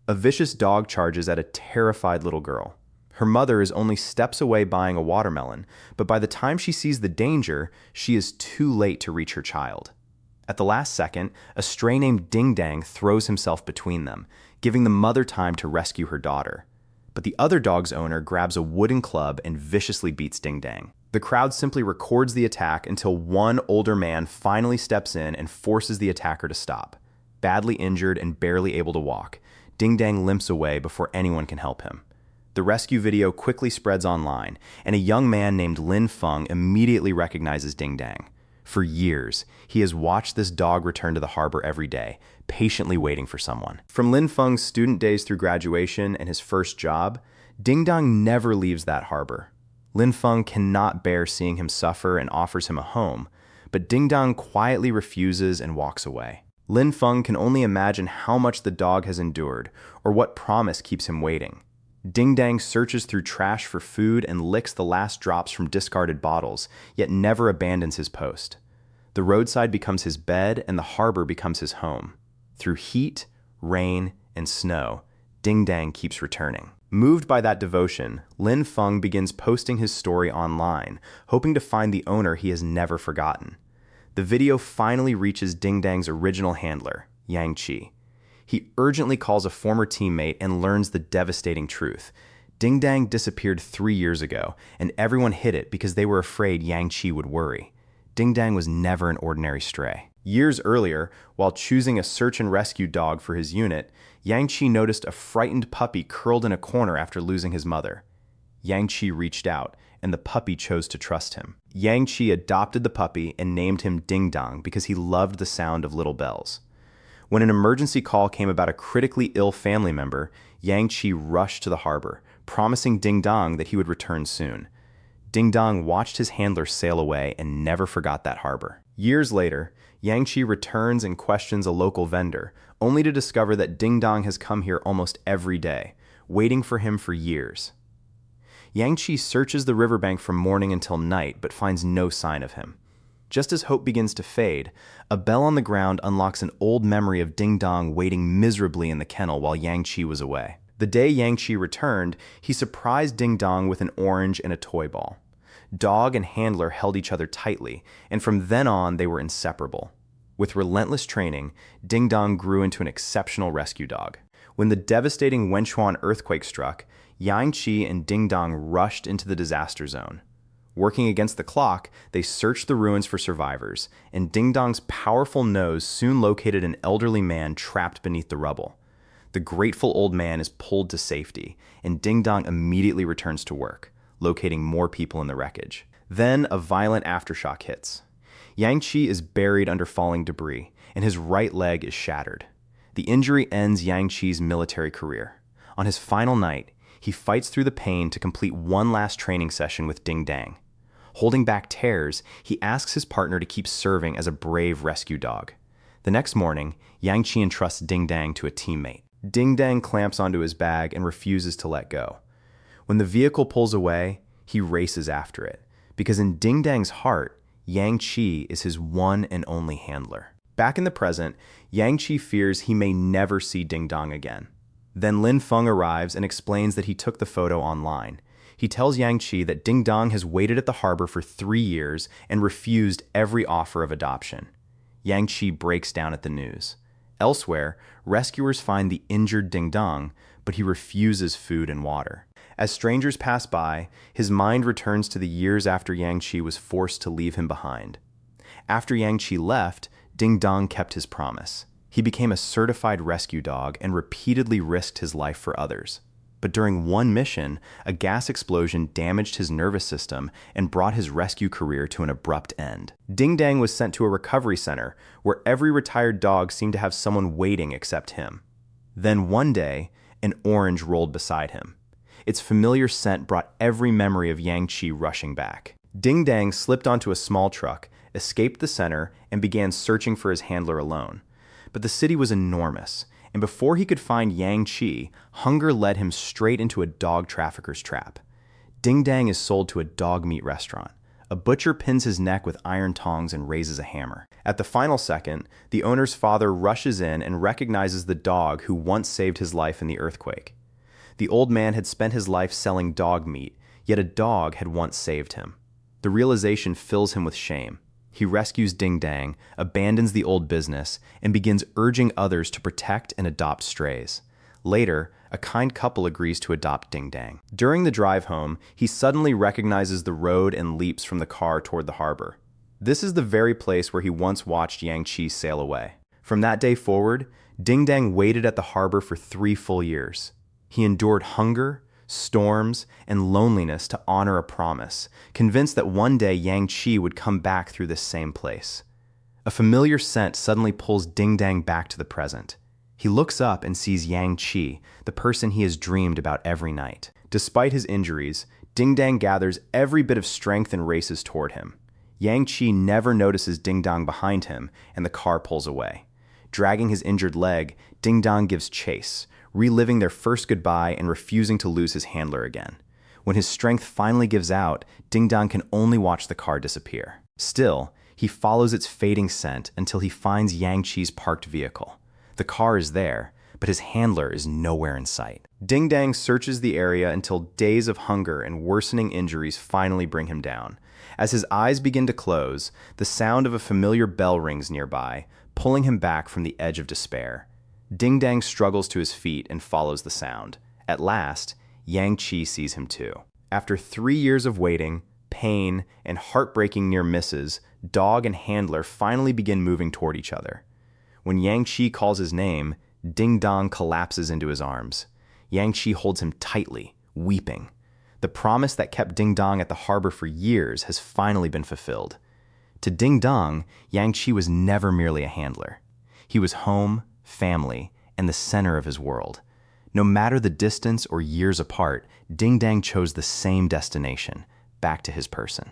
A vicious dog charges at a terrified little girl. Her mother is only steps away buying a watermelon, but by the time she sees the danger, she is too late to reach her child. At the last second, a stray named Dingdang throws himself between them, giving the mother time to rescue her daughter. But the other dog's owner grabs a wooden club and viciously beats Dingdang. The crowd simply records the attack until one older man finally steps in and forces the attacker to stop. Badly injured and barely able to walk, Dingdang limps away before anyone can help him. The rescue video quickly spreads online, and a young man named Lin Feng immediately recognizes Dingdang. For years, he has watched this dog return to the harbor every day, patiently waiting for someone. From Lin Feng's student days through graduation and his first job, Dingdang never leaves that harbor. Lin Feng cannot bear seeing him suffer and offers him a home, but Dingdang quietly refuses and walks away. Lin Feng can only imagine how much the dog has endured or what promise keeps him waiting. Dingdang searches through trash for food and licks the last drops from discarded bottles, yet never abandons his post. The roadside becomes his bed and the harbor becomes his home. Through heat, rain, and snow, Dingdang keeps returning. Moved by that devotion, Lin Feng begins posting his story online, hoping to find the owner he has never forgotten. The video finally reaches Dingdang's original handler, Yang Qi. He urgently calls a former teammate and learns the devastating truth. Dingdang disappeared 3 years ago, and everyone hid it because they were afraid Yang Qi would worry. Dingdang was never an ordinary stray. Years earlier, while choosing a search and rescue dog for his unit, Yang Qi noticed a frightened puppy curled in a corner after losing his mother. Yang Qi reached out, and the puppy chose to trust him. Yang Qi adopted the puppy and named him Dingdang because he loved the sound of little bells. When an emergency call came about a critically ill family member, Yang Qi rushed to the harbor, promising Dingdang that he would return soon. Dingdang watched his handler sail away and never forgot that harbor. Years later, Yang Qi returns and questions a local vendor, only to discover that Dingdang has come here almost every day, waiting for him for years. Yang Qi searches the riverbank from morning until night, but finds no sign of him. Just as hope begins to fade, a bell on the ground unlocks an old memory of Dingdang waiting miserably in the kennel while Yang Qi was away. The day Yang Qi returned, he surprised Dingdang with an orange and a toy ball. Dog and handler held each other tightly, and from then on they were inseparable. With relentless training, Dingdang grew into an exceptional rescue dog. When the devastating Wenchuan earthquake struck, Yang Qi and Dingdang rushed into the disaster zone. Working against the clock, they searched the ruins for survivors, and Dingdang's powerful nose soon located an elderly man trapped beneath the rubble. The grateful old man is pulled to safety, and Dingdang immediately returns to work, locating more people in the wreckage. Then a violent aftershock hits. Yang Qi is buried under falling debris, and his right leg is shattered. The injury ends Yang Qi's military career. On his final night, he fights through the pain to complete one last training session with Dingdang. Holding back tears, he asks his partner to keep serving as a brave rescue dog. The next morning, Yang Qi entrusts Dingdang to a teammate. Dingdang clamps onto his bag and refuses to let go. When the vehicle pulls away, he races after it, because in Dingdang's heart, Yang Qi is his one and only handler. Back in the present, Yang Qi fears he may never see Dingdang again. Then Lin Feng arrives and explains that he took the photo online. He tells Yang Qi that Dingdang has waited at the harbor for 3 years and refused every offer of adoption. Yang Qi breaks down at the news. Elsewhere, rescuers find the injured Dingdang, but he refuses food and water. As strangers pass by, his mind returns to the years after Yang Qi was forced to leave him behind. After Yang Qi left, Dingdang kept his promise. He became a certified rescue dog and repeatedly risked his life for others. But during one mission, a gas explosion damaged his nervous system and brought his rescue career to an abrupt end. Dingdang was sent to a recovery center where every retired dog seemed to have someone waiting except him. Then one day, an orange rolled beside him. Its familiar scent brought every memory of Yang Qi rushing back. Dingdang slipped onto a small truck, escaped the center, and began searching for his handler alone. But the city was enormous, and before he could find Yang Qi, hunger led him straight into a dog trafficker's trap. Dingdang is sold to a dog meat restaurant, A butcher pins his neck with iron tongs and raises a hammer. At the final second, the owner's father rushes in and recognizes the dog who once saved his life in the earthquake. The old man had spent his life selling dog meat, yet a dog had once saved him. The realization fills him with shame. He rescues Dingdang, abandons the old business, and begins urging others to protect and adopt strays. Later, a kind couple agrees to adopt Dingdang. During the drive home, he suddenly recognizes the road and leaps from the car toward the harbor. This is the very place where he once watched Yang Chi sail away. From that day forward, Dingdang waited at the harbor for 3 full years. He endured hunger, storms, and loneliness to honor a promise, convinced that one day Yang Chi would come back through this same place. A familiar scent suddenly pulls Dingdang back to the present. He looks up and sees Yang Chi, the person he has dreamed about every night. Despite his injuries, Dingdang gathers every bit of strength and races toward him. Yang Chi never notices Dingdang behind him, and the car pulls away. Dragging his injured leg, Dingdang gives chase, reliving their first goodbye and refusing to lose his handler again. When his strength finally gives out, Dingdang can only watch the car disappear. Still, he follows its fading scent until he finds Yang Chi's parked vehicle. The car is there, but his handler is nowhere in sight. Dingdang searches the area until days of hunger and worsening injuries finally bring him down. As his eyes begin to close, the sound of a familiar bell rings nearby, pulling him back from the edge of despair. Dingdang struggles to his feet and follows the sound. At last, Yang Chi sees him too. After 3 years of waiting, pain, and heartbreaking near misses, dog and handler finally begin moving toward each other. When Yang Chi calls his name, Dingdang collapses into his arms. Yang Chi holds him tightly, weeping. The promise that kept Dingdang at the harbor for years has finally been fulfilled. To Dingdang, Yang Chi was never merely a handler. He was home, family, and the center of his world. No matter the distance or years apart, Dingdang chose the same destination, back to his person.